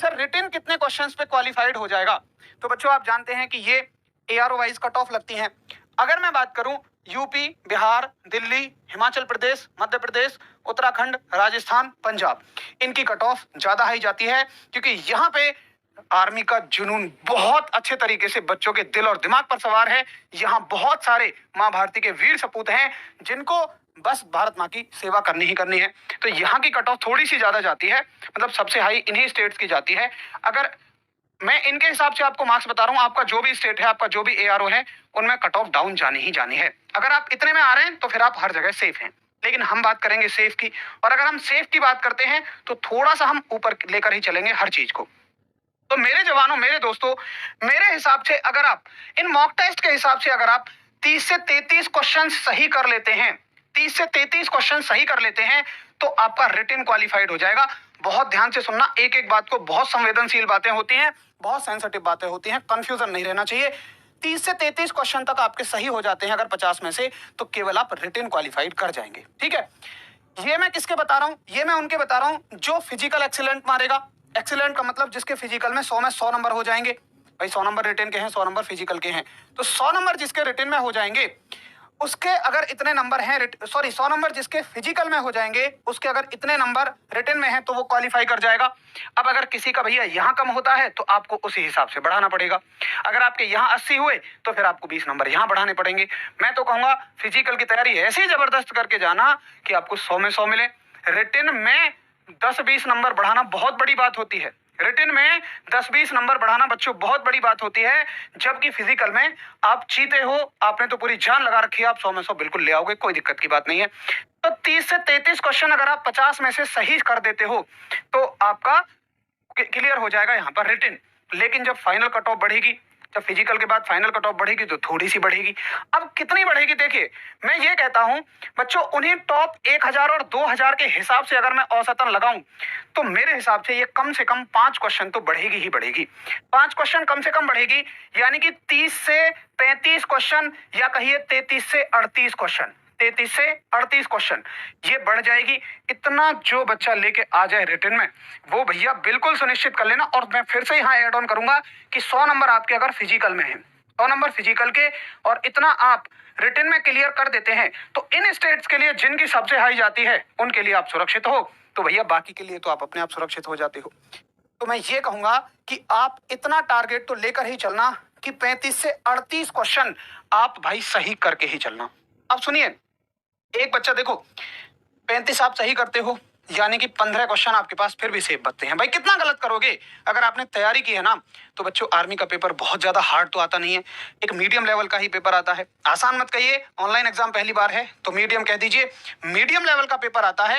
Sir written कितने questions पे qualified हो जाएगा? तो बच्चों आप जानते हैं कि ये एआरओ वाइज कट ऑफ लगती हैं। अगर मैं बात करूं यूपी, बिहार, दिल्ली, हिमाचल प्रदेश, मध्य प्रदेश, उत्तराखंड, राजस्थान, पंजाब, इनकी कट ऑफ ज्यादा हाई जाती है क्योंकि यहाँ पे आर्मी का जुनून बहुत अच्छे तरीके से बच्चों के दिल और दिमाग पर सवार है। यहाँ बहुत सारे माँ भारती के वीर सपूत हैं जिनको बस भारत माँ की सेवा करनी ही करनी है। तो यहाँ की कट ऑफ थोड़ी सी ज्यादा जाती है, मतलब सबसे हाई इन्हीं स्टेट्स की जाती है। अगर मैं इनके हिसाब से आपको मार्क्स बता रहा हूँ, आपका जो भी स्टेट है, आपका जो भी एआरओ है, उनमें कट ऑफ डाउन जानी ही जानी है। अगर आप इतने में आ रहे हैं तो फिर आप हर जगह सेफ हैं, लेकिन हम बात करेंगे सेफ की। और अगर हम सेफ की बात करते हैं तो थोड़ा सा हम ऊपर लेकर ही चलेंगे हर चीज को। तो मेरे जवानों, मेरे दोस्तों, मेरे हिसाब से अगर आप इन मॉक टेस्ट के हिसाब से अगर आप 30 से 33 क्वेश्चन सही कर लेते हैं, 30 से 33 क्वेश्चन सही कर लेते हैं तो आपका रिटन क्वालिफाइड हो जाएगा। बहुत ध्यान से सुनना एक एक बात को, बहुत संवेदनशील बातें होती हैं, बहुत सेंसिटिव बातें होती हैं, कंफ्यूजन नहीं रहना चाहिए। 30 से 33 क्वेश्चन तक आपके सही हो जाते हैं अगर 50 में से, तो केवल आप रिटन क्वालिफाइड कर जाएंगे। ठीक है, ये मैं किसके बता रहा हूं? ये मैं उनके बता रहा हूं जो फिजिकल एक्सीलेंट मारेगा। एक्सीलेंट का मतलब जिसके फिजिकल में 100 में 100 नंबर हो जाएंगे। भाई 100 नंबर रिटन के हैं, 100 नंबर फिजिकल के हैं, तो 100 नंबर जिसके रिटन में हो जाएंगे उसके अगर इतने नंबर हैं, 100 नंबर जिसके फिजिकल में हो जाएंगे उसके अगर इतने नंबर रिटन में हैं तो वो क्वालिफाई कर जाएगा। अब अगर किसी का भैया यहाँ कम होता है तो आपको उसी हिसाब से बढ़ाना पड़ेगा। अगर आपके यहाँ 80 हुए तो फिर आपको 20 नंबर यहाँ बढ़ाने पड़ेंगे। मैं तो कहूंगा फिजिकल की तैयारी ऐसी जबरदस्त करके जाना कि आपको 100 में 100 मिले। रिटन में 10-20 नंबर बढ़ाना बहुत बड़ी बात होती है। रिटन में 10-20 नंबर बढ़ाना बच्चों बहुत बड़ी बात होती है, जबकि फिजिकल में आप चीते हो, आपने तो पूरी जान लगा रखी है, आप 100 में 100 बिल्कुल ले आओगे, कोई दिक्कत की बात नहीं है। तो 30 से 33 क्वेश्चन अगर आप 50 में से सही कर देते हो तो आपका क्लियर हो जाएगा यहाँ पर रिटन। लेकिन जब फाइनल कट ऑफ बढ़ेगी, जब फिजिकल के बाद फाइनल कट ऑफ बढ़ेगी तो थोड़ी सी बढ़ेगी। अब कितनी बढ़ेगी? देखिए मैं ये कहता हूं बच्चों, उन्हीं टॉप 1000 और 2000 के हिसाब से अगर मैं औसतन लगाऊं तो मेरे हिसाब से ये कम से कम 5 क्वेश्चन तो बढ़ेगी ही बढ़ेगी। 5 क्वेश्चन कम से कम बढ़ेगी, यानी कि 30 से 35 क्वेश्चन या कहिए 33 से 38 क्वेश्चन, 33 से 38 क्वेश्चन ये बढ़ जाएगी। इतना जो बच्चा लेके आ जाए रिटन में वो भैया बिल्कुल सुनिश्चित कर लेना। और मैं फिर से यहाँ ऐड ऑन करूंगा कि 100 नंबर आपके अगर फिजिकल में है, 100 नंबर फिजिकल के, और इतना आप रिटन में क्लियर कर देते हैं तो इन स्टेट्स के लिए जिनकी सबसे हाई जाती है उनके लिए आप सुरक्षित हो, तो भैया बाकी के लिए तो आप अपने आप सुरक्षित हो जाते हो। तो मैं ये कहूंगा कि आप इतना टारगेट तो लेकर ही चलना कि 35 से 38 क्वेश्चन आप भाई सही करके ही चलना। अब सुनिए, एक बच्चा देखो 35 आप सही करते हो, यानी कि 15 क्वेश्चन आपके पास फिर भी सेफ बचते हैं। भाई कितना गलत करोगे? अगर आपने तैयारी की है ना तो बच्चों आर्मी का पेपर बहुत ज्यादा हार्ड तो आता नहीं है, एक मीडियम लेवल का ही पेपर आता है। आसान मत कहिए, ऑनलाइन एग्जाम पहली बार है तो मीडियम कह दीजिए, मीडियम लेवल का पेपर आता है।